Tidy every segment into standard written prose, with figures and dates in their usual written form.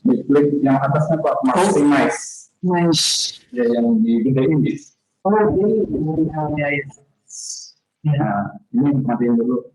Diklik yang atasnya Pak, maximize. Nice. Ya, yang digedein gitu. Oh, ini ya. Nah, ini matiin dulu.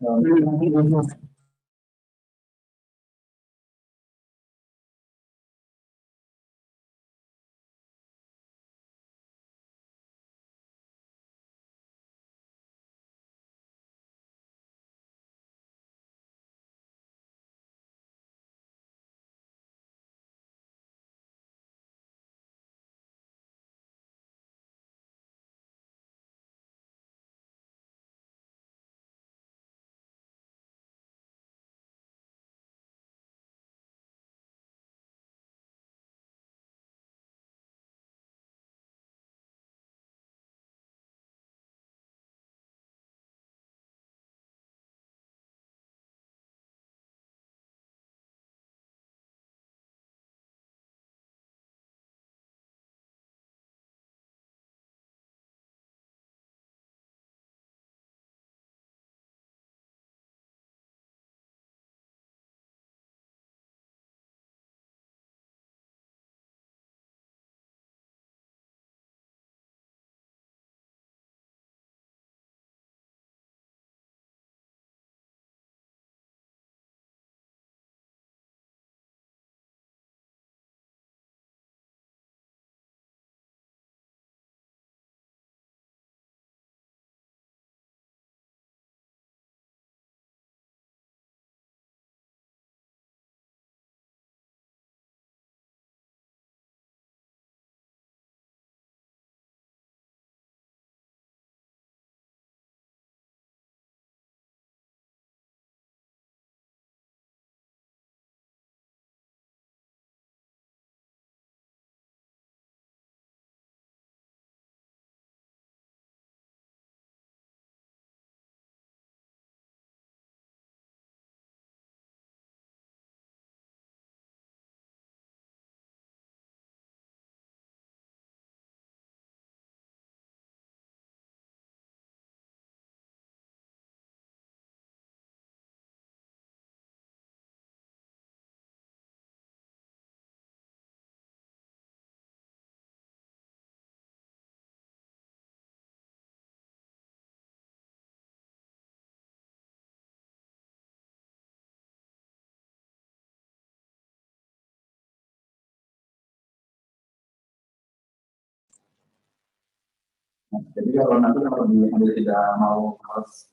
Jadi kalau nanti kalau tidak mau harus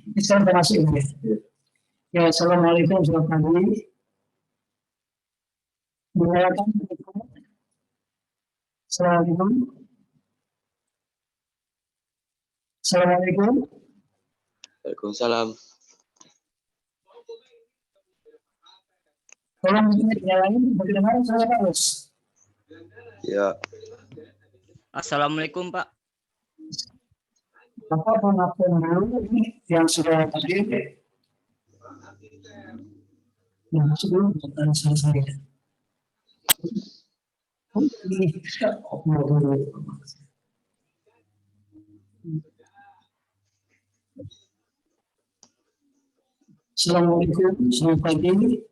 Ini sekarang termasuk ini. Ya, assalamualaikum warahmatullahi wabarakatuh. Assalamualaikum. Assalamualaikum. Waalaikumsalam. Tolong dinyalain, bagaimana saya harus? Ya. Assalamualaikum Pak. Bapak pengakuan dulu ini yang sudah tadi. Nah, sebelum pertanyaan saya. Assalamualaikum, selamat pagi.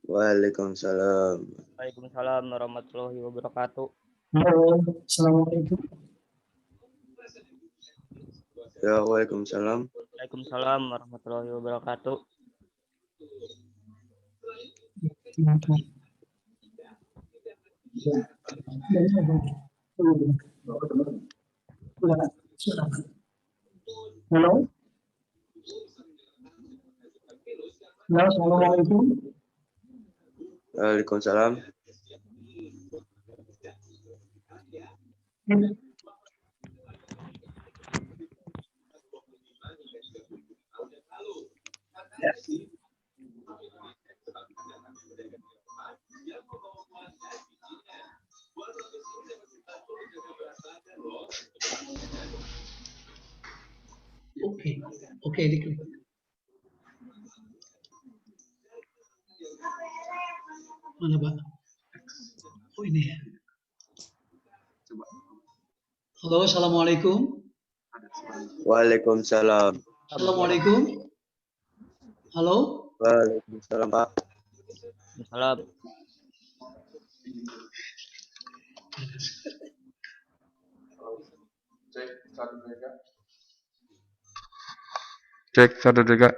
Waalaikumsalam. Waalaikumsalam warahmatullahi wabarakatuh. Halo, assalamualaikum. Ya, waalaikumsalam. Waalaikumsalam warahmatullahi wabarakatuh. Halo. Halo, assalamualaikum. Waalaikumsalam. Oke, diklik. Mana Pak? Oh ini ya. Halo, assalamualaikum. Waalaikumsalam. Assalamualaikum. Halo. Waalaikumsalam Pak. Salam. Cek 1 2 3.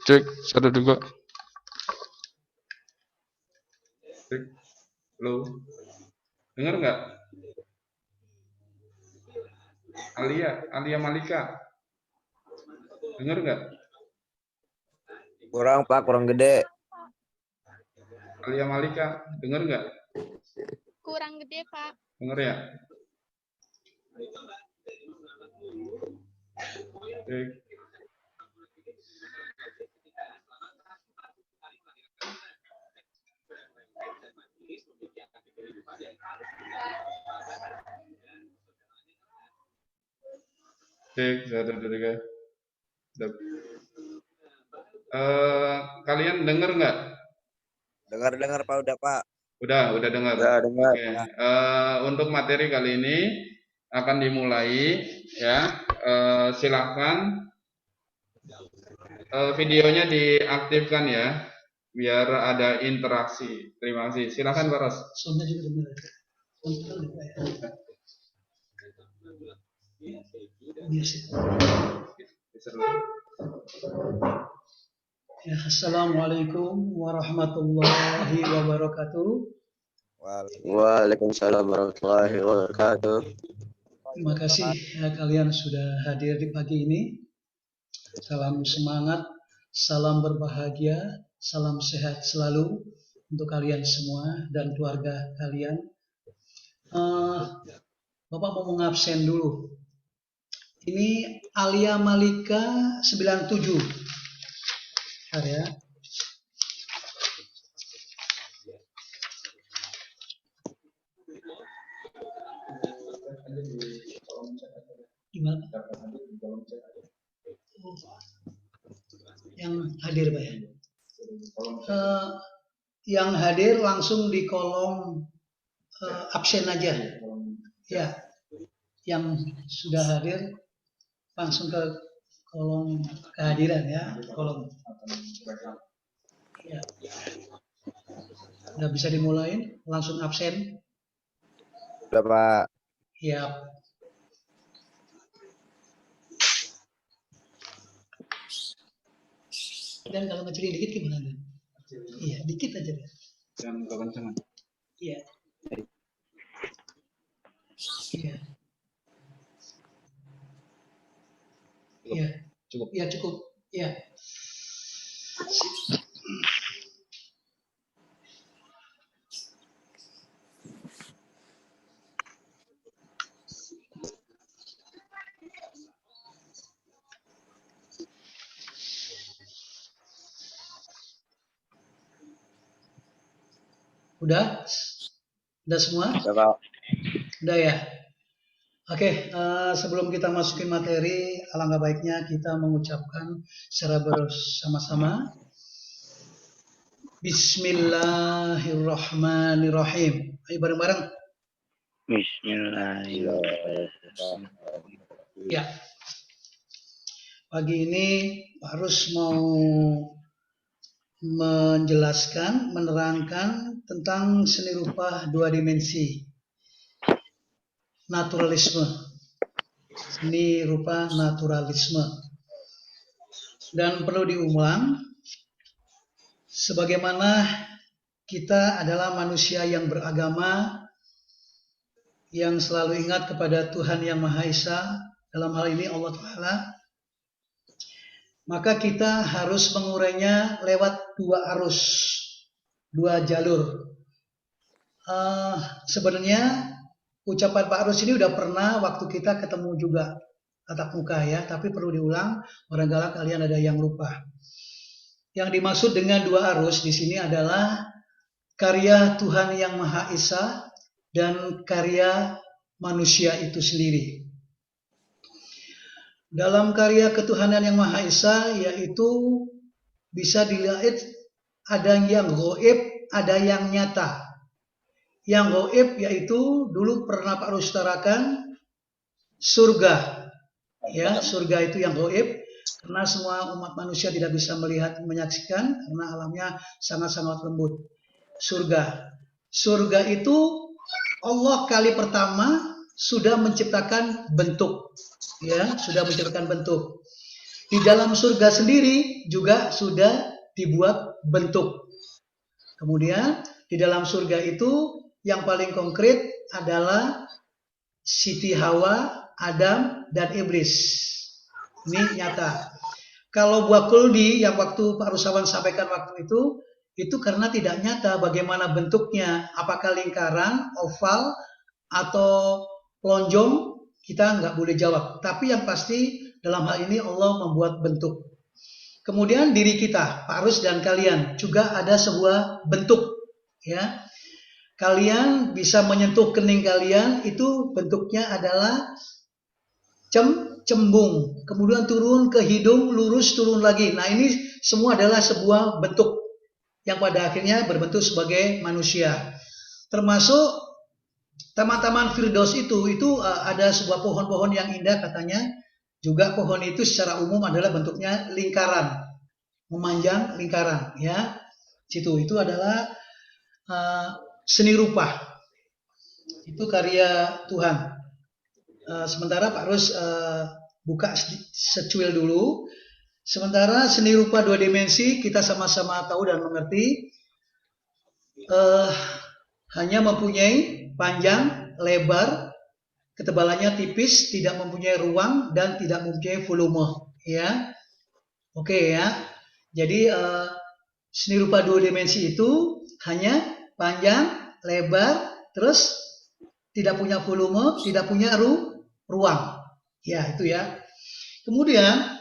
Cek 1 2. Cek. Halo. Dengar nggak? Alia Malika. Dengar nggak? Kurang Pak, kurang gede. Alia Malika, dengar nggak? Kurang gede, Pak. Dengar ya? Cek. Cek 1 2 3. Kalian dengar nggak? Dengar Pak, udah Pak. Udah dengar. Udah dengar. Oke. Untuk materi kali ini akan dimulai ya. Silakan videonya diaktifkan ya, biar ada interaksi. Terima kasih. Silakan Pak Ros. Soundnya juga dengar. Biasa. Ya, Assalamualaikum warahmatullahi wabarakatuh. Waalaikumsalam warahmatullahi wabarakatuh. Terima kasih ya, kalian sudah hadir di pagi ini. Salam semangat, salam berbahagia, salam sehat selalu untuk kalian semua dan keluarga kalian. Bapak mau mengabsen dulu. Ini Alia Malika 97. Ya. Gimana? Yang hadir Pak ya? Yang hadir langsung di kolom absen aja. Ya, yang sudah hadir langsung ke kolom kehadiran ya, kolom. Ya. Udah bisa dimulai, langsung absen. Udah Pak. Ya. Dan kalau ngecilin dikit gimana? Iya, dikit aja deh. Jangan kekencangan. Iya. Iya. Iya. Cukup. Iya, cukup. Iya. Udah? Udah semua? Udah Pak. Udah ya? Oke, sebelum kita masukin materi, alangkah baiknya kita mengucapkan secara bersama-sama. Bismillahirrahmanirrahim. Ayo bareng-bareng. Bismillahirrahmanirrahim. Ya. Pagi ini Pak Rus mau menjelaskan, menerangkan tentang seni rupa dua dimensi. Naturalisme. Seni rupa naturalisme. Dan perlu diulang, sebagaimana kita adalah manusia yang beragama, yang selalu ingat kepada Tuhan Yang Maha Esa, dalam hal ini Allah Ta'ala, maka kita harus mengurainya lewat dua arus, dua jalur. Sebenarnya ucapan Pak Arus ini udah pernah waktu kita ketemu juga tatap muka ya, tapi perlu diulang, barangkali kalian ada yang lupa. Yang dimaksud dengan dua arus di sini adalah karya Tuhan Yang Maha Esa dan karya manusia itu sendiri. Dalam karya ketuhanan Yang Maha Esa yaitu bisa dilihat ada yang gaib, ada yang nyata. Yang gaib yaitu dulu pernah Pak Rus utarakan surga. Ya, surga itu yang gaib karena semua umat manusia tidak bisa melihat, menyaksikan karena alamnya sangat-sangat lembut. Surga. Surga itu Allah kali pertama sudah menciptakan bentuk. Ya, sudah menciptakan bentuk. Di dalam surga sendiri juga sudah dibuat bentuk. Kemudian di dalam surga itu yang paling konkret adalah Siti Hawa, Adam, dan Iblis. Ini nyata. Kalau buah kuldi yang waktu Pak Rusawan sampaikan waktu itu karena tidak nyata bagaimana bentuknya, apakah lingkaran, oval, atau lonjong, kita nggak boleh jawab. Tapi yang pasti dalam hal ini Allah membuat bentuk. Kemudian diri kita, Pak Rus dan kalian juga ada sebuah bentuk. Ya, kalian bisa menyentuh kening kalian, itu bentuknya adalah cembung. Kemudian turun ke hidung, lurus turun lagi. Nah ini semua adalah sebuah bentuk yang pada akhirnya berbentuk sebagai manusia. Termasuk taman-taman Firdaus itu ada sebuah pohon-pohon yang indah katanya. Juga pohon itu secara umum adalah bentuknya lingkaran, memanjang lingkaran. Ya, itu adalah seni rupa. Itu karya Tuhan. Sementara Pak Rus buka secuil dulu. Sementara seni rupa dua dimensi kita sama-sama tahu dan mengerti hanya mempunyai panjang, lebar, ketebalannya tipis, tidak mempunyai ruang dan tidak mempunyai volume. Ya, oke ya. Jadi seni rupa dua dimensi itu hanya panjang, lebar, terus tidak punya volume, tidak punya ruang. Ya, itu ya. Kemudian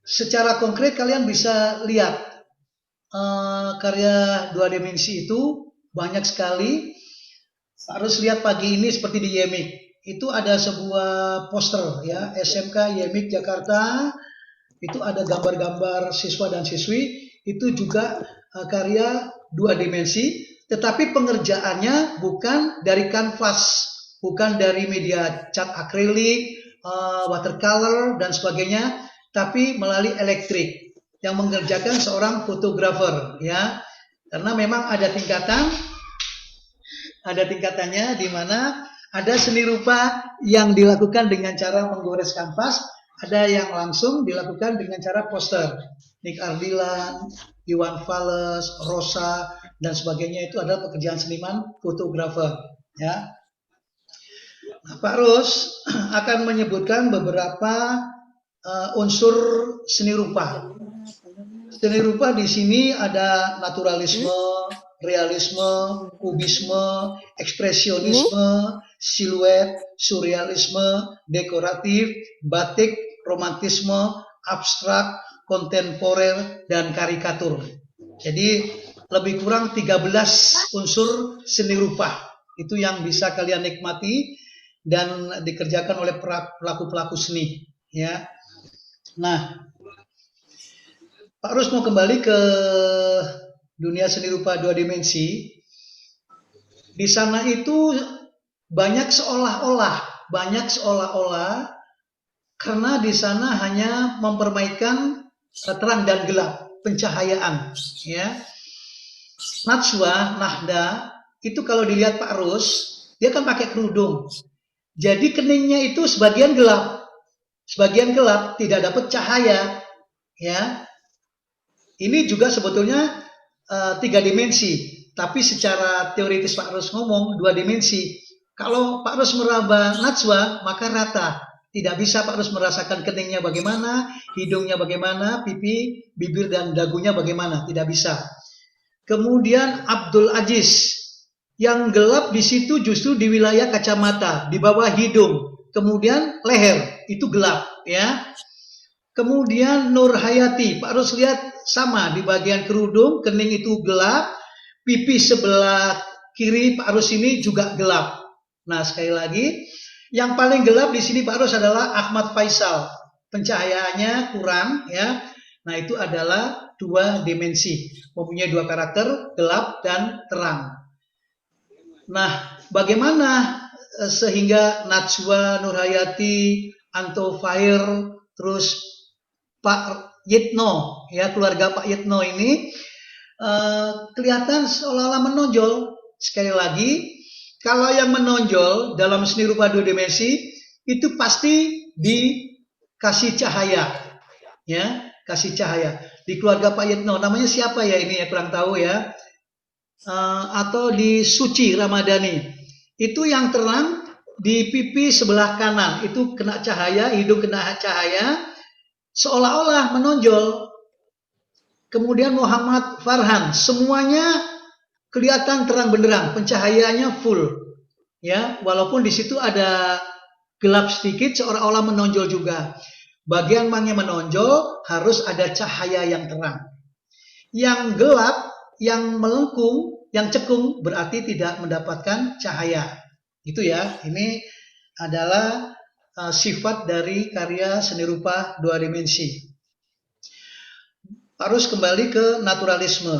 secara konkret kalian bisa lihat karya dua dimensi itu banyak sekali. Harus lihat pagi ini seperti di Yemik. itu ada sebuah poster ya, SMK YMIK Jakarta, itu ada gambar-gambar siswa dan siswi, itu juga karya 2 dimensi, tetapi pengerjaannya bukan dari kanvas, bukan dari media cat akrilik, watercolor dan sebagainya, tapi melalui elektrik yang mengerjakan seorang fotografer ya. Karena memang ada tingkatannya di mana ada seni rupa yang dilakukan dengan cara menggores kanvas, ada yang langsung dilakukan dengan cara poster. Nick Ardilan, Iwan Fales, Rosa dan sebagainya itu adalah pekerjaan seniman fotografer ya. Nah, Pak Rus akan menyebutkan beberapa unsur seni rupa. Seni rupa di sini ada naturalisme, realisme, kubisme, ekspresionisme, siluet, surrealisme, dekoratif, batik, romantisme, abstrak, kontemporer, dan karikatur. Jadi lebih kurang 13 unsur seni rupa. Itu yang bisa kalian nikmati dan dikerjakan oleh pelaku-pelaku seni. Ya. Nah, Pak Rus mau kembali ke dunia seni rupa 2 dimensi. Di sana itu banyak seolah-olah karena di sana hanya mempermainkan terang dan gelap, pencahayaan ya. Nahda itu kalau dilihat Pak Rus, dia kan pakai kerudung. Jadi keningnya itu sebagian gelap, tidak dapat cahaya ya. Ini juga sebetulnya 3 dimensi, tapi secara teoritis Pak Rus ngomong 2 dimensi. Kalau Pak Rus meraba Najwa, maka rata. Tidak bisa Pak Rus merasakan keningnya bagaimana, hidungnya bagaimana, pipi, bibir, dan dagunya bagaimana. Tidak bisa. Kemudian Abdul Aziz, yang gelap di situ justru di wilayah kacamata, di bawah hidung. Kemudian leher, itu gelap. Ya. Kemudian Nur Hayati, Pak Rus lihat sama di bagian kerudung, kening itu gelap, pipi sebelah kiri Pak Rus ini juga gelap. Nah, sekali lagi, yang paling gelap di sini Pak Rus adalah Ahmad Faisal. Pencahayaannya kurang ya. Nah, itu adalah 2 dimensi, mempunyai 2 karakter, gelap dan terang. Nah, bagaimana sehingga Najwa, Nur Hayati, Anto Fair, terus Pak Yitno, ya keluarga Pak Yitno ini kelihatan seolah-olah menonjol. Sekali lagi, kalau yang menonjol dalam seni rupa 2 dimensi itu pasti dikasih cahaya, ya kasih cahaya. Di keluarga Pak Yitno, namanya siapa ya ini ya kurang tahu ya, atau di Suci Ramadhani, itu yang terang di pipi sebelah kanan itu kena cahaya, hidung kena cahaya. Seolah-olah menonjol. Kemudian Muhammad Farhan, semuanya kelihatan terang benderang, pencahayaannya full. Ya, walaupun di situ ada gelap sedikit, seolah-olah menonjol juga. Bagian yang menonjol harus ada cahaya yang terang. Yang gelap, yang melengkung, yang cekung berarti tidak mendapatkan cahaya. Itu ya, ini adalah sifat dari karya seni rupa 2 dimensi. Harus kembali ke naturalisme.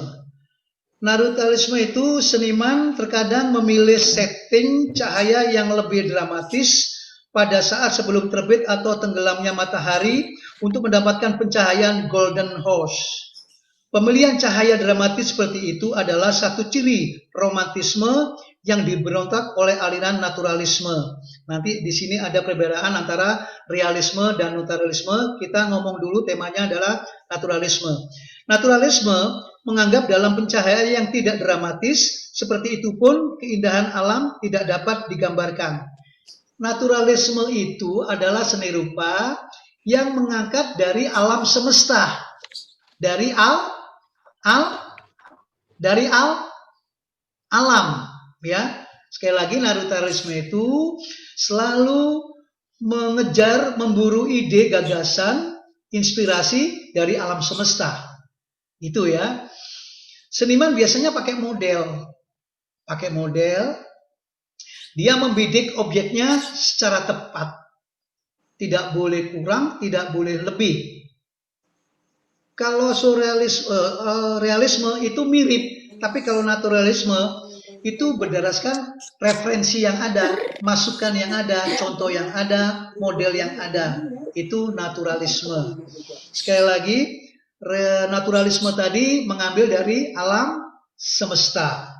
Naturalisme itu seniman terkadang memilih setting cahaya yang lebih dramatis pada saat sebelum terbit atau tenggelamnya matahari untuk mendapatkan pencahayaan golden horse. Pemilihan cahaya dramatis seperti itu adalah satu ciri romantisme yang diberontak oleh aliran naturalisme. Nanti di sini ada perbedaan antara realisme dan naturalisme. Kita ngomong dulu temanya adalah naturalisme. Naturalisme menganggap dalam pencahayaan yang tidak dramatis, seperti itu pun keindahan alam tidak dapat digambarkan. Naturalisme itu adalah seni rupa yang mengangkat dari alam semesta, dari alam. Ya, sekali lagi naturalisme itu selalu mengejar, memburu ide, gagasan, inspirasi dari alam semesta. Itu ya. Seniman biasanya pakai model. Dia membidik objeknya secara tepat. Tidak boleh kurang, tidak boleh lebih. Kalau realisme itu mirip, tapi kalau naturalisme itu berdasarkan referensi yang ada, masukan yang ada, contoh yang ada, model yang ada. Itu naturalisme. Sekali lagi, naturalisme tadi mengambil dari alam semesta.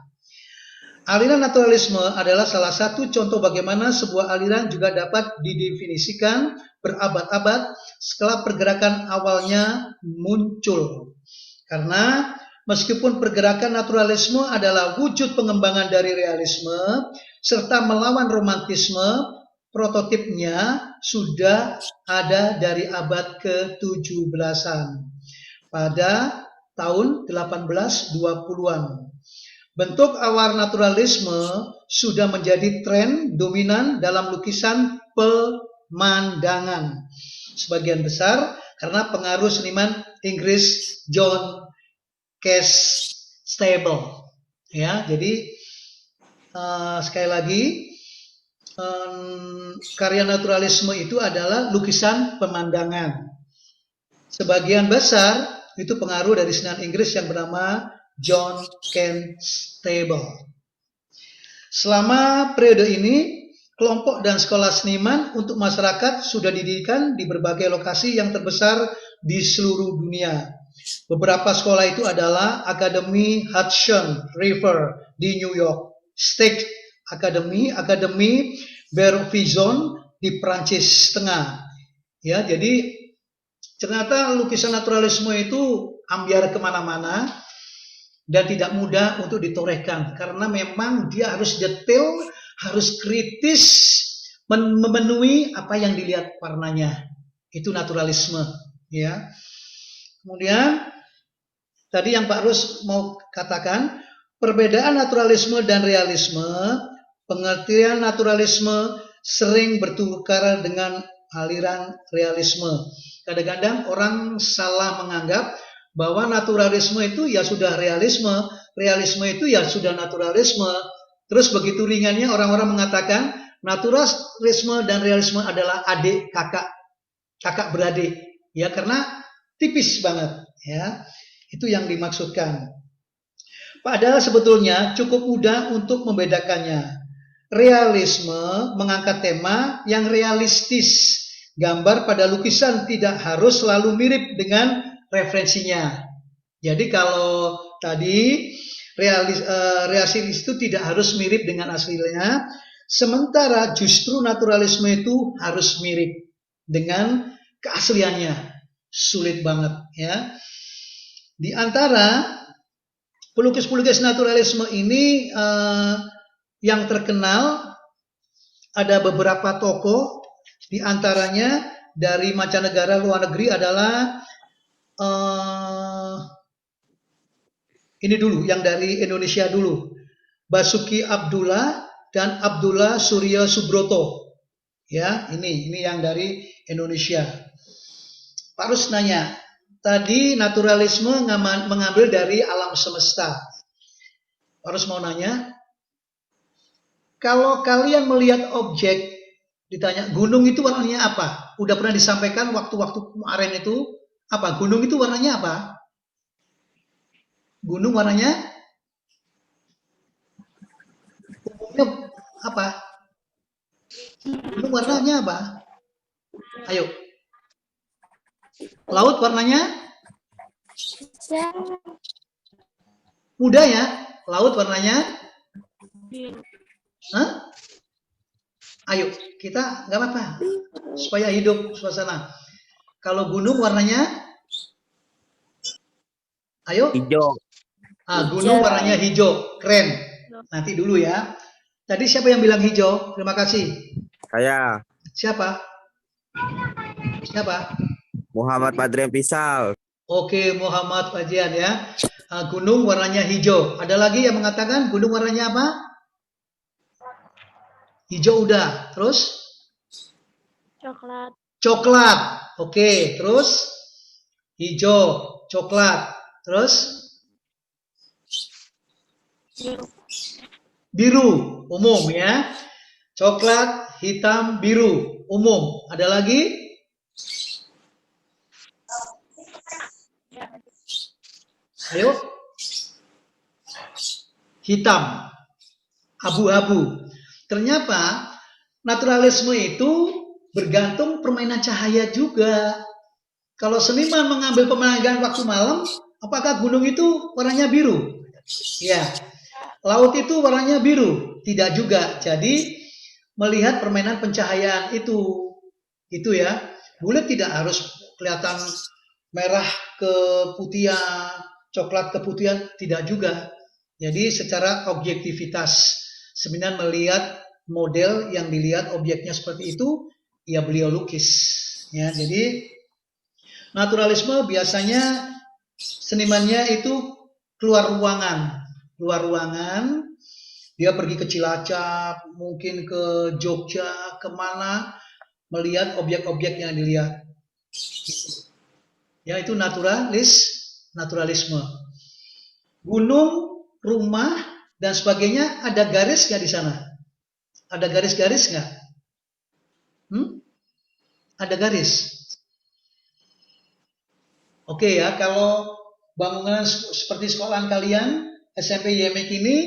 Aliran naturalisme adalah salah satu contoh bagaimana sebuah aliran juga dapat didefinisikan berabad-abad setelah pergerakan awalnya muncul. Karena meskipun pergerakan naturalisme adalah wujud pengembangan dari realisme serta melawan romantisme, prototipnya sudah ada dari abad ke-17-an pada tahun 1820-an. Bentuk awal naturalisme sudah menjadi tren dominan dalam lukisan pemandangan. Sebagian besar karena pengaruh seniman Inggris John Constable. Ya, jadi sekali lagi karya naturalisme itu adalah lukisan pemandangan. Sebagian besar itu pengaruh dari seniman Inggris yang bernama John Constable. Selama periode ini, kelompok dan sekolah seniman untuk masyarakat sudah didirikan di berbagai lokasi yang terbesar di seluruh dunia. Beberapa sekolah itu adalah Akademi Hudson River di New York, State Academy, Akademi Barbizon di Prancis Tengah. Ya, jadi ternyata lukisan naturalisme itu ambiar kemana-mana dan tidak mudah untuk ditorehkan karena memang dia harus detail, harus kritis, memenuhi apa yang dilihat warnanya. Itu naturalisme, ya. Kemudian tadi yang Pak Rus mau katakan, perbedaan naturalisme dan realisme, pengertian naturalisme sering bertukar dengan aliran realisme. Kadang-kadang orang salah menganggap bahwa naturalisme itu ya sudah realisme, realisme itu ya sudah naturalisme. Terus begitu ringannya orang-orang mengatakan naturalisme dan realisme adalah adik kakak, kakak beradik, ya karena tipis banget, ya. Itu yang dimaksudkan. Padahal sebetulnya cukup mudah untuk membedakannya. Realisme mengangkat tema yang realistis. Gambar pada lukisan tidak harus selalu mirip dengan referensinya. Jadi kalau tadi realistis itu tidak harus mirip dengan aslinya, sementara justru naturalisme itu harus mirip dengan keasliannya. Sulit banget, ya. Di antara pelukis-pelukis naturalisme ini yang terkenal ada beberapa tokoh, di antaranya dari mancanegara luar negeri adalah ini dulu, yang dari Indonesia dulu, Basuki Abdullah dan Abdullah Surya Subroto. Ya, ini yang dari Indonesia. Pak Rus nanya, tadi naturalisme mengambil dari alam semesta. Pak Rus mau nanya, kalau kalian melihat objek, ditanya gunung itu warnanya apa? Udah pernah disampaikan waktu-waktu kemarin itu, apa? Gunung itu warnanya apa? Gunung warnanya apa? Gunung warnanya apa? Ayo. Laut warnanya? Muda ya? Laut warnanya? Hah? Ayo, kita nggak apa-apa. Supaya hidup suasana. Kalau gunung warnanya? Ayo. Hijau. Gunung warnanya hijau. Keren. Nanti dulu ya. Tadi siapa yang bilang hijau? Terima kasih. Saya. Siapa? Siapa? Muhammad Padrian Pisal. Oke, Muhammad Fajian ya. Gunung warnanya hijau. Ada lagi yang mengatakan gunung warnanya apa? Hijau udah. Terus? Coklat. Coklat. Oke, terus? Hijau, coklat. Terus? Biru, umum ya. coklat, hitam, biru, umum. Ada lagi? Ayo. Hitam, abu-abu. Ternyata naturalisme itu bergantung permainan cahaya juga. Kalau seniman mengambil pemandangan waktu malam, apakah gunung itu warnanya biru? Ya. Laut itu warnanya biru? Tidak juga. Jadi melihat permainan pencahayaan itu ya. Bulat tidak harus kelihatan merah keputihan, coklat keputihan, tidak juga. Jadi secara objektivitas, sebenarnya melihat model yang dilihat objeknya seperti itu, ya beliau lukis. Ya, jadi naturalisme biasanya senimannya itu keluar ruangan, dia pergi ke Cilacap, mungkin ke Jogja, kemana, melihat objek-objek yang dilihat. Ya, itu naturalisme. Gunung, rumah, dan sebagainya, ada garis nggak di sana? Ada garis-garis nggak? Ada garis. Oke ya, kalau bangunan seperti sekolahan kalian, SMP YMIK ini,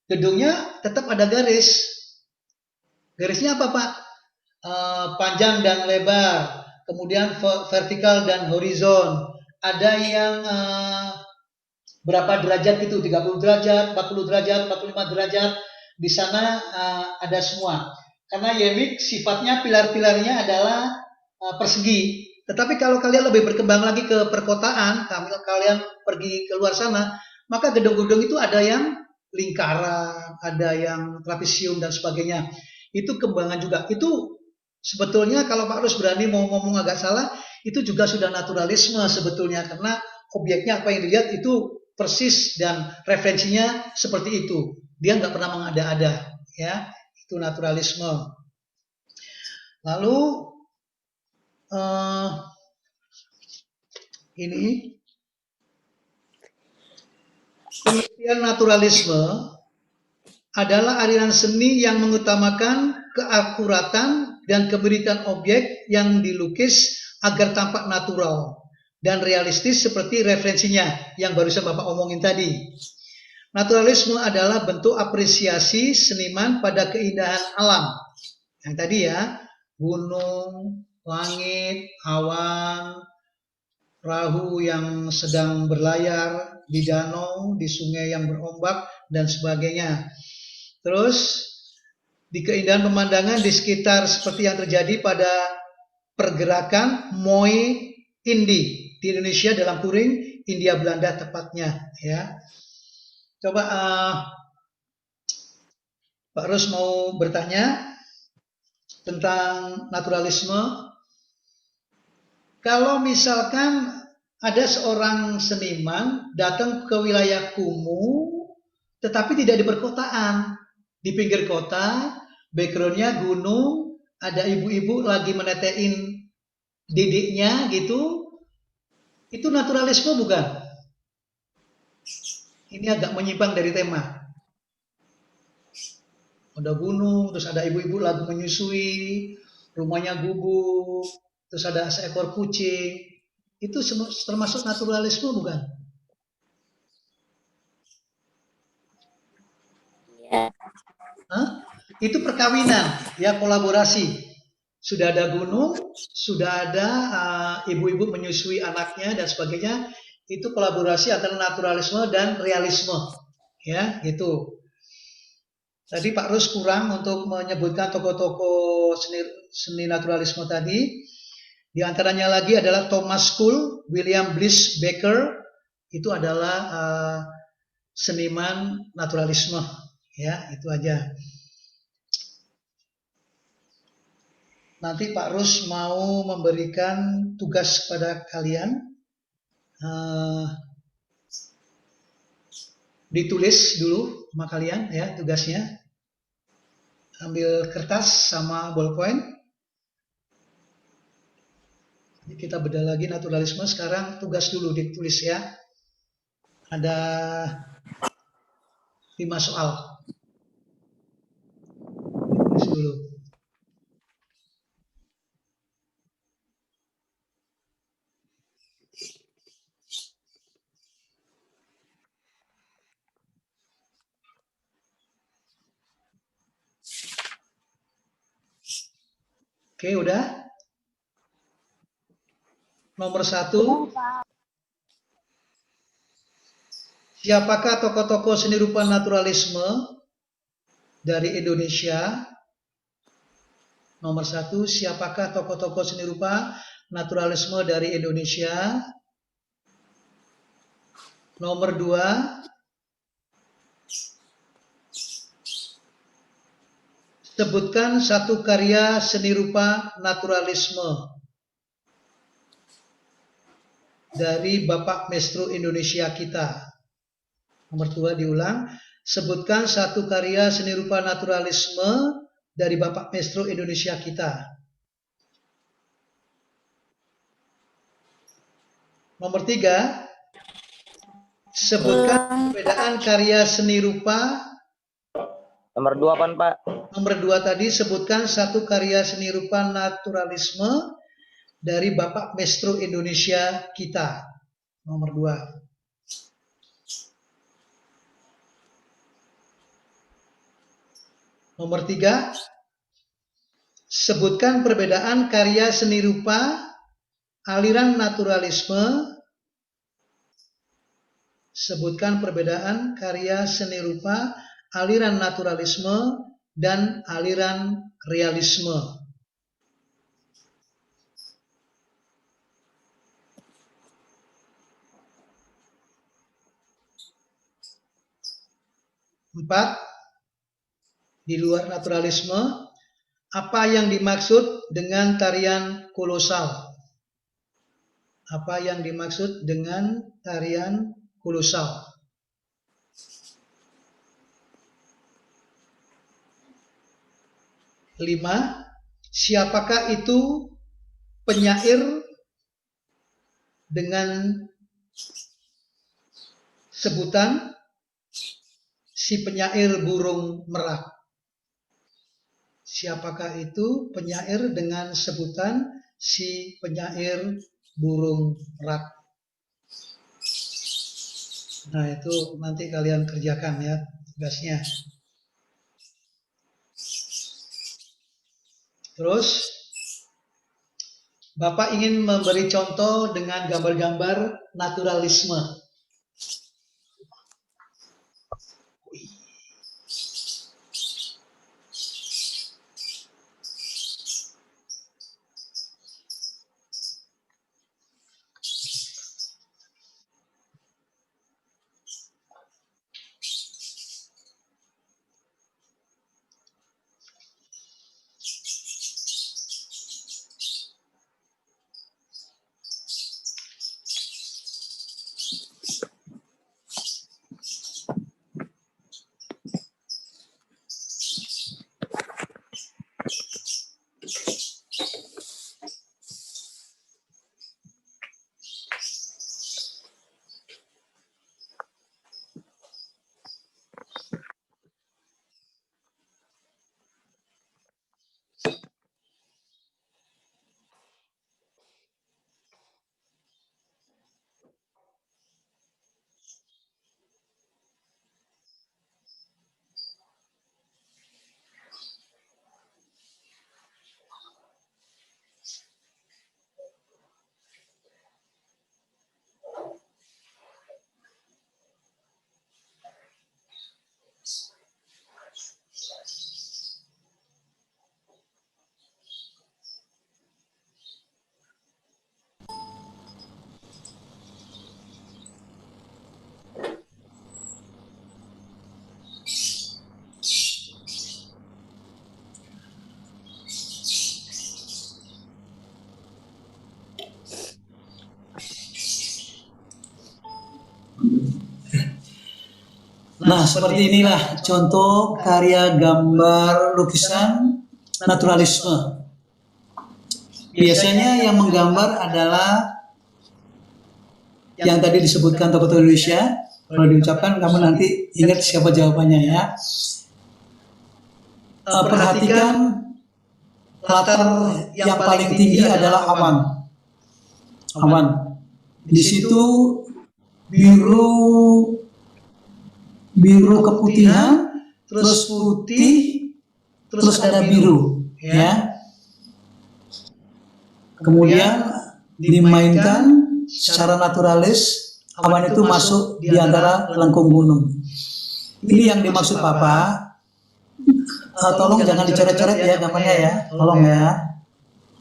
gedungnya tetap ada garis. Garisnya apa Pak? Panjang dan lebar, kemudian vertikal dan horizon. Ada yang berapa derajat itu, 30 derajat, 40 derajat, 45 derajat, di sana ada semua. Karena YMIK sifatnya pilar-pilarnya adalah persegi. Tetapi kalau kalian lebih berkembang lagi ke perkotaan, kalian pergi keluar sana, maka gedung-gedung itu ada yang lingkaran, ada yang trapesium dan sebagainya. Itu kembangan juga. Itu sebetulnya kalau Pak Rus berani mau ngomong agak salah, itu juga sudah naturalisme sebetulnya, karena objeknya apa yang dilihat itu persis dan referensinya seperti itu. Dia nggak pernah mengada-ada, ya. Itu naturalisme. Lalu ini pengertian naturalisme adalah aliran seni yang mengutamakan keakuratan dan keberikan objek yang dilukis agar tampak natural dan realistis seperti referensinya yang barusan Bapak omongin tadi. Naturalisme adalah bentuk apresiasi seniman pada keindahan alam. Yang tadi ya, gunung, langit, awan, perahu yang sedang berlayar di danau, di sungai yang berombak, dan sebagainya. Terus, di keindahan pemandangan di sekitar seperti yang terjadi pada pergerakan Moi Indi di Indonesia dalam kuring India Belanda tepatnya. Ya, coba Pak Rus mau bertanya tentang naturalisme. Kalau misalkan ada seorang seniman datang ke wilayah kumuh, tetapi tidak di perkotaan, di pinggir kota, backgroundnya gunung, ada ibu-ibu lagi menetein didiknya gitu, itu naturalisme bukan? Ini agak menyimpang dari tema. Ada gunung, terus ada ibu-ibu lagi menyusui, rumahnya gubuk, terus ada seekor kucing. Itu termasuk naturalisme bukan? Ya. Itu perkawinan, ya, kolaborasi. Sudah ada gunung, sudah ada ibu-ibu menyusui anaknya dan sebagainya. Itu kolaborasi antara naturalisme dan realisme, ya, gitu. Tadi Pak Rus kurang untuk menyebutkan tokoh-tokoh seni naturalisme tadi. Di antaranya lagi adalah Thomas Kuhl, William Bliss Baker, itu adalah seniman naturalisme. Ya, itu aja. Nanti Pak Rus mau memberikan tugas kepada kalian. Ditulis dulu sama kalian ya tugasnya. Ambil kertas sama ballpoint. Kita bedah lagi naturalisme. Sekarang tugas dulu ditulis ya. Ada 5 soal. Ditulis dulu. dulu. Oke, udah? Nomor 1. Siapakah tokoh-tokoh seni rupa naturalisme dari Indonesia? Nomor 1. Siapakah tokoh-tokoh seni rupa naturalisme dari Indonesia? Nomor 2. Sebutkan satu karya seni rupa naturalisme dari Bapak Maestro Indonesia kita. Nomor 2 diulang. Sebutkan satu karya seni rupa naturalisme dari Bapak Maestro Indonesia kita. Nomor 3. Sebutkan perbedaan karya seni rupa. Nomor 2 apaan, Pak? Nomor 2 tadi, sebutkan satu karya seni rupa naturalisme dari Bapak Maestro Indonesia kita. Nomor 2. Nomor 3. Sebutkan perbedaan karya seni rupa aliran naturalisme. Sebutkan perbedaan karya seni rupa aliran naturalisme dan aliran realisme. Empat, di luar naturalisme, apa yang dimaksud dengan tarian kolosal? Apa yang dimaksud dengan tarian kolosal? 5. Siapakah itu penyair dengan sebutan si penyair burung merak? Siapakah itu penyair dengan sebutan si penyair burung merak? Nah, itu nanti kalian kerjakan ya tugasnya. Terus, Bapak ingin memberi contoh dengan gambar-gambar naturalisme. Nah, seperti inilah contoh karya gambar lukisan naturalisme. Biasanya yang menggambar adalah yang tadi disebutkan tokoh Indonesia. Kalau diucapkan, kamu nanti ingat siapa jawabannya ya. perhatikan latar yang paling tinggi adalah awan. Awan. Di situ biru keputihan, terus putih, terus ada biru, ya. Kemudian dimainkan secara naturalis, awan itu masuk di antara lengkung gunung. Ini yang dimaksud Papa. Tolong jangan dicoret-coret ya gambarnya ya, tolong ya.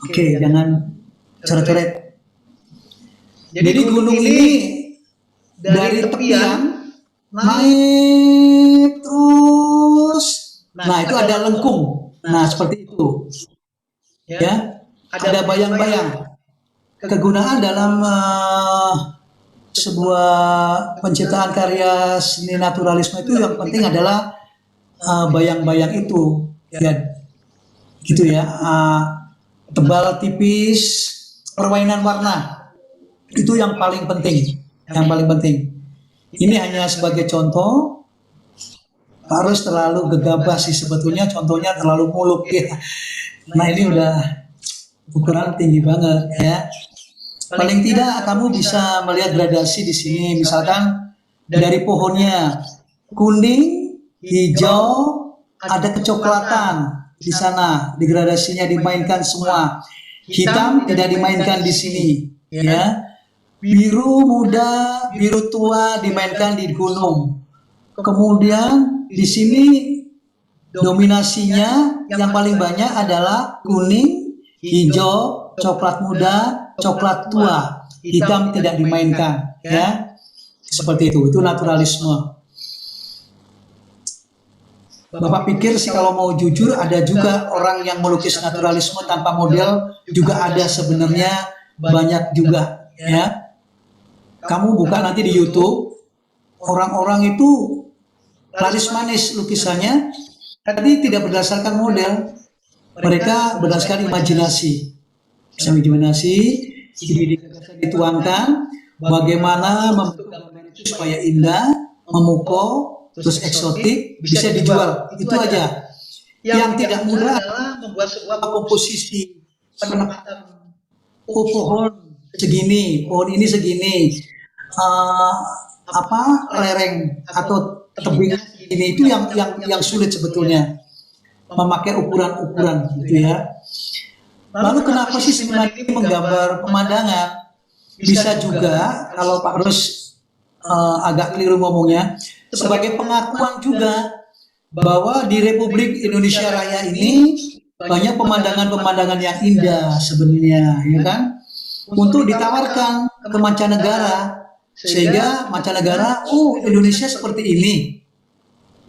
Oke, jangan coret-coret. Jadi gunung ini dari tepian naik terus. Nah, itu ada lengkung. Nah, seperti itu. Ya, ada bayang-bayang. Kegunaan dalam sebuah penciptaan karya seni naturalisme itu yang penting adalah bayang-bayang itu. Ya, gitu ya. Tebal, tipis, permainan warna. Itu yang paling penting, Ini hanya sebagai contoh, harus terlalu gegabah sih sebetulnya, contohnya terlalu muluk ya. Nah ini udah ukuran tinggi banget ya. Paling tidak kamu bisa melihat gradasi di sini, misalkan dari pohonnya kuning, hijau, ada kecoklatan di sana, degradasinya dimainkan semua. Hitam tidak dimainkan di sini, ya. Biru muda, biru tua dimainkan di gunung. Kemudian di sini dominasinya yang paling banyak adalah kuning, hijau, coklat muda, coklat tua. Hitam tidak dimainkan, ya. Seperti itu naturalisme. Bapak pikir sih kalau mau jujur ada juga orang yang melukis naturalisme tanpa model juga ada sebenarnya, banyak juga, ya. Kamu buka nanti di YouTube, orang-orang itu laris manis lukisannya, tapi tidak berdasarkan model, mereka berdasarkan imajinasi. Imajinasi dituangkan bagaimana membentuk gambar itu supaya indah, memukau, terus eksotik, bisa dijual. Itu aja. Yang tidak mudah adalah membuat sebuah komposisi penempatan pohon segini, pohon ini segini, lereng atau tebing ini itu yang sulit sebetulnya, memakai ukuran-ukuran gitu ya. Lalu kenapa sih sebenarnya ini menggambar pemandangan? Bisa juga kalau Pak Rus agak keliru ngomongnya, sebagai pengakuan juga bahwa di Republik Indonesia Raya ini banyak pemandangan-pemandangan yang indah sebenarnya, ya kan? Untuk ditawarkan ke mancanegara, sehingga mancanegara, oh Indonesia seperti ini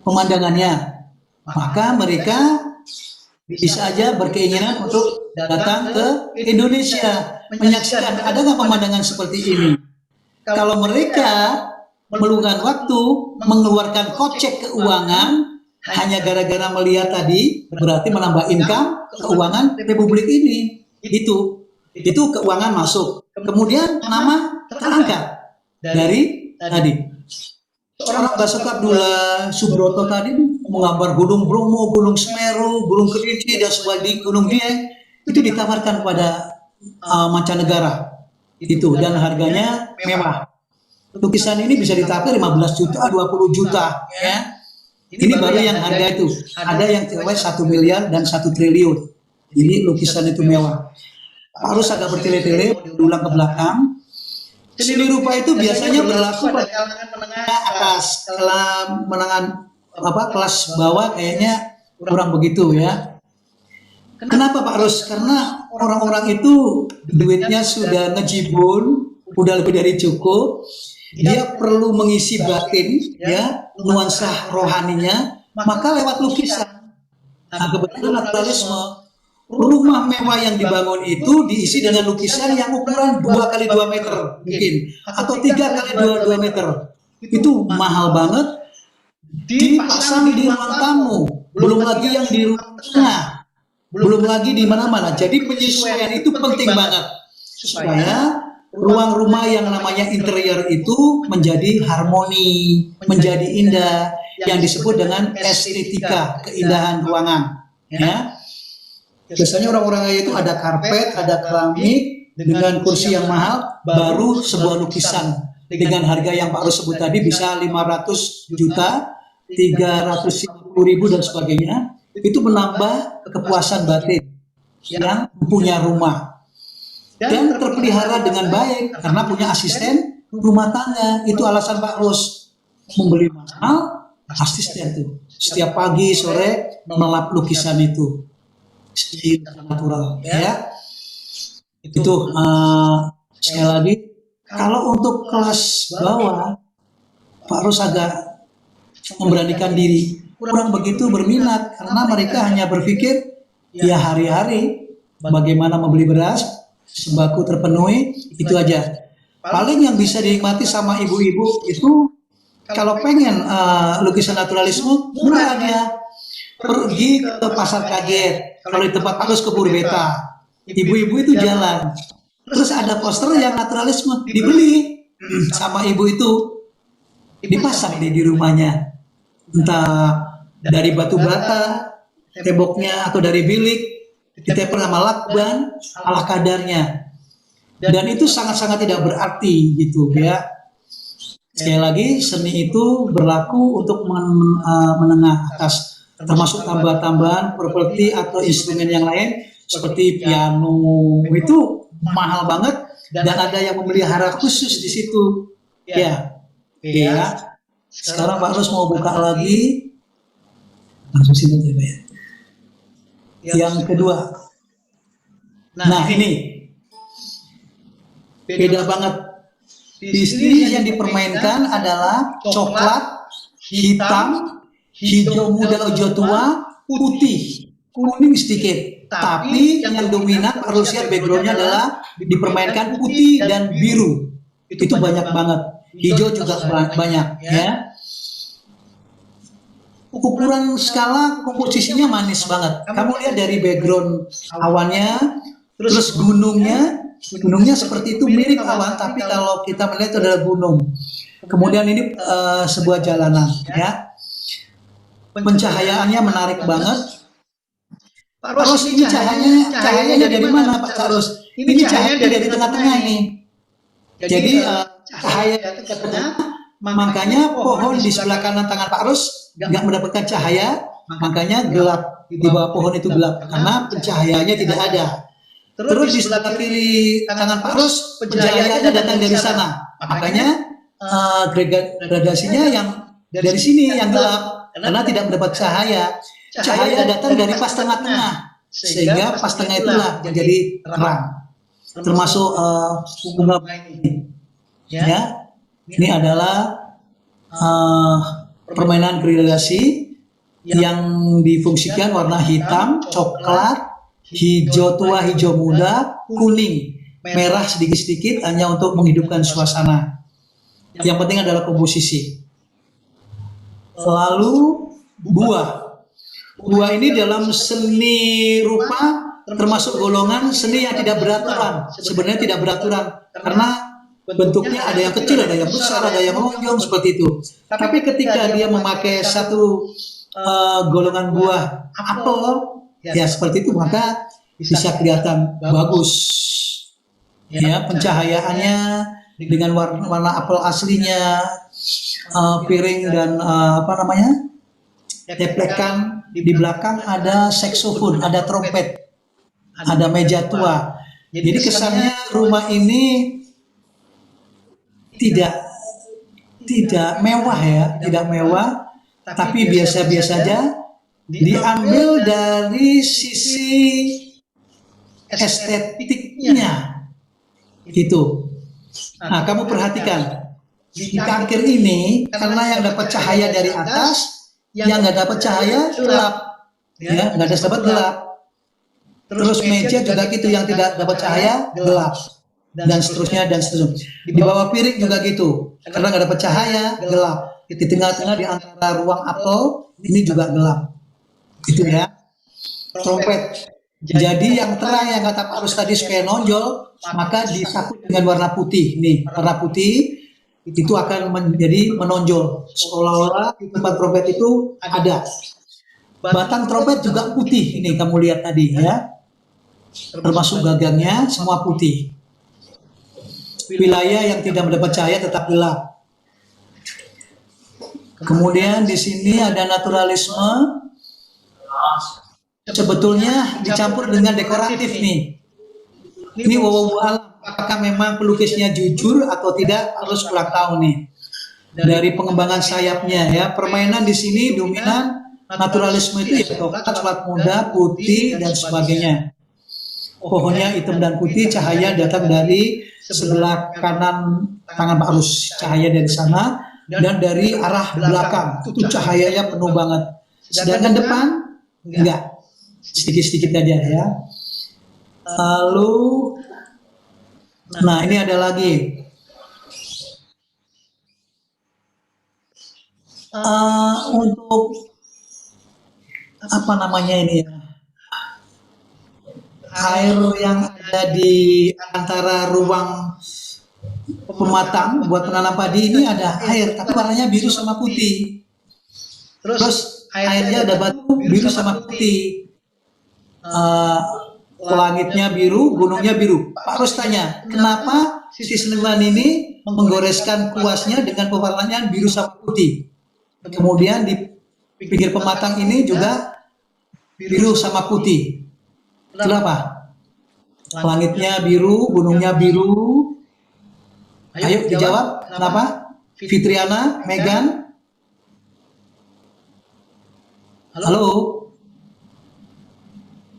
pemandangannya, maka mereka bisa aja berkeinginan untuk datang ke Indonesia menyaksikan ada nggak pemandangan seperti ini. Kalau mereka meluangkan waktu, mengeluarkan kocek keuangan hanya gara-gara melihat tadi, berarti menambah income keuangan Republik ini. Itu keuangan masuk. Kemudian nama terangkat dari tadi. Seorang Basuki Abdullah Subroto tadi menggambar Gunung Bromo, Gunung Semeru, Gunung Kerinci, dan sebagainya, Gunung Dieng, itu ditawarkan pada mancanegara. Itu, dan harganya mewah. Lukisan ini bisa ditawar 15 juta, 20 juta, ya. Ini baru yang harga itu. Ada yang cewek 1 miliar dan 1 triliun. Jadi lukisan itu mewah. Harus agak bertele-tele, diulang ke belakang. Seni rupa itu biasanya berlaku pada kalangan menengah atas, kelas bawah kayaknya kurang begitu ya. Kenapa Pak Rus? Karena orang-orang itu duitnya sudah ngejibun, udah lebih dari cukup. Dia perlu mengisi batin, ya, nuansa rohaninya, maka lewat lukisan. Nah, kebetulan naturalisme, rumah mewah yang dibangun itu diisi dengan lukisan yang ukuran 2x2 meter mungkin, atau 3x2 meter. Itu mahal banget, dipasang di ruang tamu, belum lagi yang di ruang tengah, belum lagi di mana-mana. Jadi penyesuaian itu penting banget supaya ruang rumah yang namanya interior itu menjadi harmoni, menjadi indah, yang disebut dengan estetika, keindahan ruangan. ya. Biasanya orang-orang kaya itu ada karpet, ada keramik dengan kursi yang mahal, baru sebuah lukisan dengan harga yang Pak Ros sebut tadi bisa 500 juta, 350.000 dan sebagainya. Itu menambah kepuasan batin yang punya rumah dan terpelihara dengan baik karena punya asisten rumah tangga. Itu alasan Pak Ros membeli mahal asisten tuh. Setiap pagi sore melap lukisan itu. Natural ya. Itu sekali lagi, kalau untuk kelas bawah Pak Ros agak memberanikan diri, kurang begitu berminat karena mereka hanya berpikir ya hari-hari bagaimana membeli beras, sembako terpenuhi, itu aja. Paling yang bisa dinikmati sama ibu-ibu itu kalau pengen lukisan naturalisme murah dia pergi ke pasar kaget. Kalau di tempat Pak Ros ke Purweta, ibu-ibu itu jalan. Terus ada poster yang naturalisme, dibeli sama ibu itu, dipasang di rumahnya. Entah dari batu bata, temboknya atau dari bilik, ditempel sama lakban, ala kadarnya. Dan itu sangat-sangat tidak berarti gitu ya. Sekali lagi, seni itu berlaku untuk menengah atas, termasuk tambahan-tambahan properti atau instrumen yang lain seperti piano itu mahal banget dan ada yang memelihara khusus di situ ya. Sekarang Pak Ros mau buka lagi, langsung sini aja Pak ya. Yang kedua, nah ini beda banget. Di sini yang dipermainkan adalah coklat, hitam, hijau muda, hijau tua, putih, kuning sedikit. Tapi yang dominan harus lihat backgroundnya adalah dipermainkan putih dan biru. Itu banyak banget. Hijau juga banyak ya. Ukuran skala komposisinya manis banget. Kamu lihat dari background awannya, terus gunungnya seperti itu mirip awan, tapi kalau kita melihat itu adalah gunung. Kemudian ini sebuah jalanan ya. Pencahayaannya menarik banget. Pak Ros, ini cahayanya dari mana Pak Ros? Ini cahayanya dari tengah-tengah ini. Jadi cahaya ke tengah, makanya pohon di sebelah kanan tangan Pak Ros nggak mendapatkan cahaya, makanya gelap. Di bawah pohon itu gelap karena pencahayaannya tidak ada. Terus di sebelah kiri tangan Pak Ros pencahayaannya datang dari sana, makanya gradasinya yang dari sini yang gelap. Karena tidak mendapat cahaya datang dari pas tengah-tengah, sehingga pas tengah itulah menjadi terang. Termasuk bunga ini, ya. Ini adalah permainan gradasi yang difungsikan warna hitam, coklat, hijau tua, hijau muda, kuning, merah sedikit-sedikit hanya untuk menghidupkan suasana. Yang penting adalah komposisi. Lalu buah ini dalam seni rupa termasuk golongan seni yang tidak beraturan. Sebenarnya tidak beraturan karena bentuknya ada yang kecil, ada yang besar, ada yang lonjong seperti itu. Tapi ketika dia memakai satu golongan buah apel ya seperti itu, maka bisa kelihatan bagus ya pencahayaannya dengan warna apel aslinya. Piring dan teplekan di belakang ada saksofon, ada trompet, ada meja tua. Jadi kesannya rumah ini tidak mewah ya, tidak mewah, tapi biasa-biasa aja. Diambil dari sisi estetiknya itu. Nah, kamu perhatikan. Di tangkir ini karena yang dapat cahaya dari atas, yang nggak dapat cahaya gelap, ya nggak dapat gelap. Terus meja juga gitu, yang tidak dapat cahaya gelap, dan seterusnya dan seterusnya. Di bawah piring juga gitu, karena nggak dapat cahaya gelap. Di tengah-tengah di antara ruang apel ini juga gelap, gitu ya. Trompet. Jadi yang terang yang kata Pak Ros tadi supaya nonjol, maka disaput dengan warna putih. Nih warna putih. Itu akan menjadi menonjol seolah-olah tempat trompet itu ada. Batang trompet juga putih, ini kamu lihat tadi ya. Termasuk gagangnya semua putih. Wilayah yang tidak mendapat cahaya tetap gelap. Kemudian di sini ada naturalisme. Sebetulnya dicampur dengan dekoratif nih. Ini wow alam. Apakah memang pelukisnya jujur atau tidak, harus kurang tahu nih. Dari pengembangan sayapnya ya, permainan di sini dominan naturalisme itu ya, coklat muda, putih dan sebagainya. Pohonnya hitam dan putih, cahaya datang dari sebelah kanan tangan Pak Rus, cahaya dari sana dan dari arah belakang itu cahayanya penuh banget. Sedangkan depan enggak, sedikit-sedikit aja ya. Lalu, nah ini ada lagi. Untuk apa namanya ini ya, air yang ada di antara ruang pematang buat penanam padi ini ada air, tapi warnanya biru sama putih. Terus airnya ada batu biru sama putih. Langitnya biru, gunungnya biru. Pak Rus tanya, kenapa si seniman ini menggoreskan kuasnya dengan pewarnaan biru sama putih? Kemudian di pinggir pematang ini juga biru sama putih. Kenapa? Langitnya biru, gunungnya biru. Ayo dijawab, kenapa? Fitriana, Megan. Halo?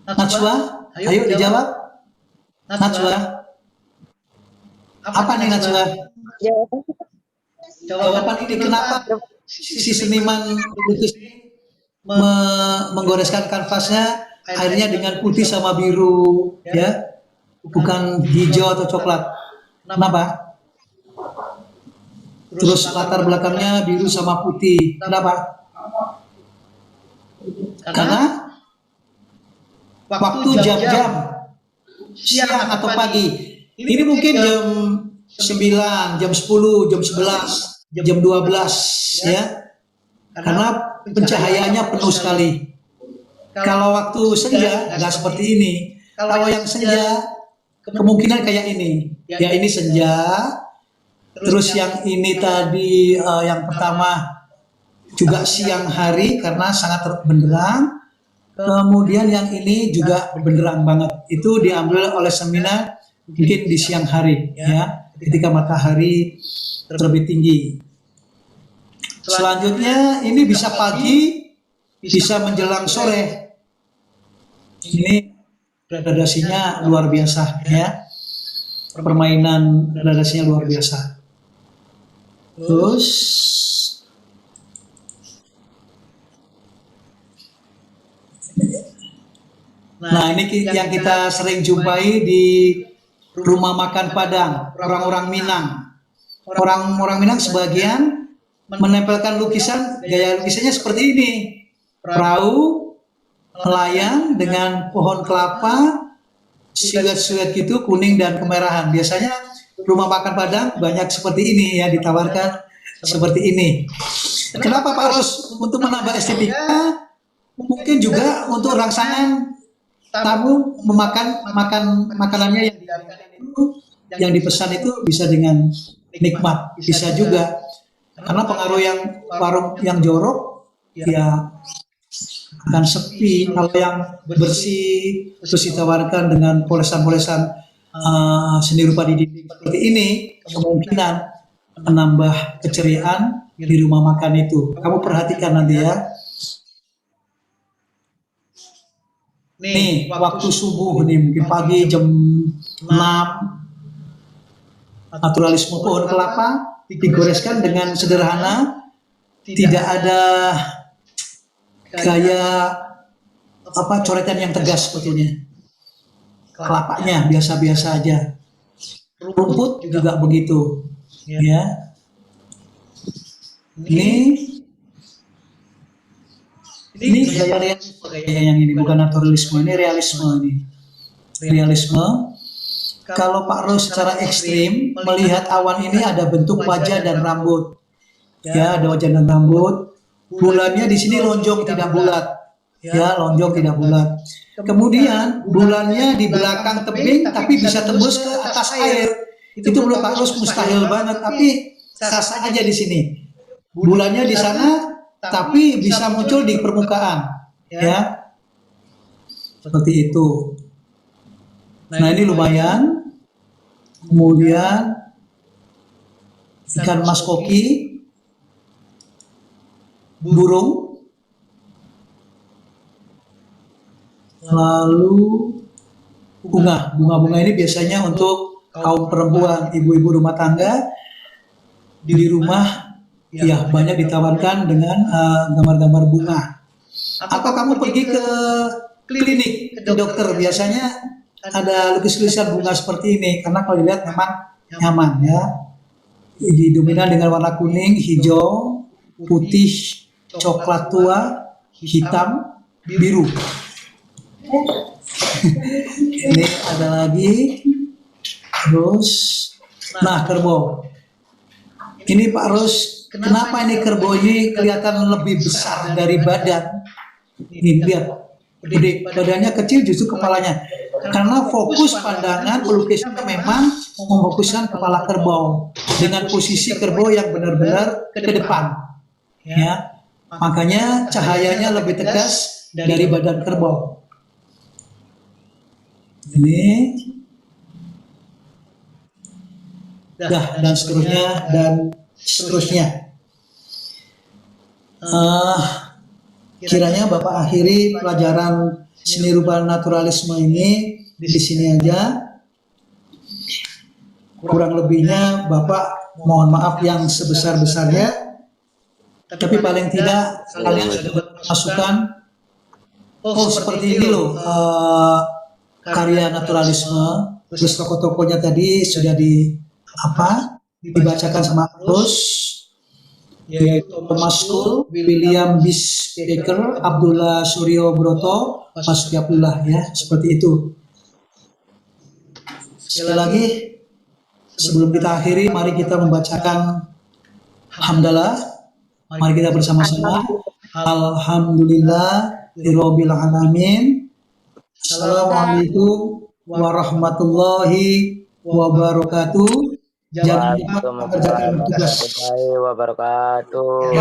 Najwa, ayo dijawab. Najwa. Apa nih Najwa? Jawaban ini kenapa si seniman lukis menggoreskan kanvasnya airnya dengan putih sama biru ya, bukan hijau atau coklat. Kenapa? Terus latar belakangnya biru sama putih. Kenapa? Karena waktu jam-jam siang atau pagi. Ini mungkin jam 9, jam 10, jam 11, jam 12 ya. Karena pencahayaannya penuh sekali. Kalau waktu senja nggak seperti ini. Kalau yang senja kemungkinan kayak ini. Ya ini senja. Terus yang ini tadi yang pertama juga siang hari karena sangat benderang. Kemudian yang ini juga benderang banget. Itu diambil oleh seniman mungkin di siang hari ya, ketika matahari terbit tinggi. Selanjutnya ini bisa pagi, bisa menjelang sore. Ini gradasinya luar biasa ya. Permainan gradasinya luar biasa. Terus nah ini yang kita sering jumpai di rumah makan Padang, orang-orang Minang. Orang-orang Minang sebagian menempelkan lukisan, gaya lukisannya seperti ini. Perahu, nelayan dengan pohon kelapa, siluet-siluet gitu, kuning dan kemerahan. Biasanya rumah makan Padang banyak seperti ini ya, ditawarkan seperti ini. Kenapa Pak Rus? Untuk menambah estetika, mungkin juga untuk rangsangan tamu memakan makanannya yang dipesan itu bisa dengan nikmat, bisa juga karena pengaruh yang warung yang jorok ya akan sepi. Kalau yang bersih terus ditawarkan dengan polesan-polesan seni rupa di dinding seperti ini, kemungkinan menambah keceriaan di rumah makan itu. Kamu perhatikan nanti ya. Nih, waktu subuh nih, mungkin pagi jam 6, naturalisme pohon kelapa digoreskan dengan sederhana, tidak ada gaya coretan yang tegas sebetulnya. Kelapanya biasa-biasa aja. Rumput juga begitu. Ya. Ini gaya yang ini bukan naturalisme, ini realisme ini. Realisme. Kalau Pak Rus secara ekstrim melihat awan ini ada bentuk wajah dan rambut. Ya, ada wajah dan rambut. Bulannya di sini lonjong tidak bulat. ya lonjong tidak bulat. Kemudian bulannya di belakang tebing tapi bisa tembus ke atas air. Itu menurut Pak Rus mustahil banget, tapi sah-sah aja di sini. Bulannya di sana tapi bisa muncul di permukaan, ya. Seperti itu. Nah, ini lumayan. Kemudian ikan mas koki, burung, lalu bunga ini biasanya untuk kaum perempuan, ibu-ibu rumah tangga di rumah, ya banyak ditawarkan dengan gambar-gambar bunga. Atau kamu pergi ke klinik, ke dokter, biasanya ada lukis-lukisan bunga seperti ini, karena kalau dilihat memang nyaman, ya. Didominan dengan warna kuning, hijau, putih, coklat tua, hitam, biru. Ini ada lagi. Terus, nah kerbau. Ini Pak Rus, kenapa ini kerbau ini kelihatan lebih besar dari badan? Ini lihat, gede, badannya kecil, justru kepalanya. Karena fokus pandangan pelukisnya memang memfokuskan kepala kerbau dengan posisi kerbau yang benar-benar ke depan, ya. Makanya cahayanya lebih tegas dari badan kerbau. Ini, dan seterusnya. Kiranya Bapak akhiri pelajaran seni rupa naturalisme ini di sini aja. Kurang lebihnya Bapak mohon maaf yang sebesar-besarnya, tapi paling tidak kalian sudah masukan, oh seperti ini loh karya naturalisme. Terus tokoh-tokohnya tadi sudah dibacakan sama Rus, yaitu Thomas Kuhl, William Bish Baker, Abdullah Suryo Broto, Mas Abdullah, ya, seperti itu. Sekali lagi, sebelum kita akhiri, mari kita membacakan hamdalah. Mari kita bersama-sama. Alhamdulillahirabbil alamin. Assalamualaikum warahmatullahi wabarakatuh. Jangan lupa mengerjakan tugas. Warahmatullahi wabarakatuh.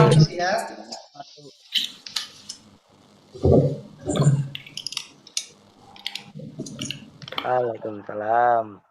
Waalaikumsalam.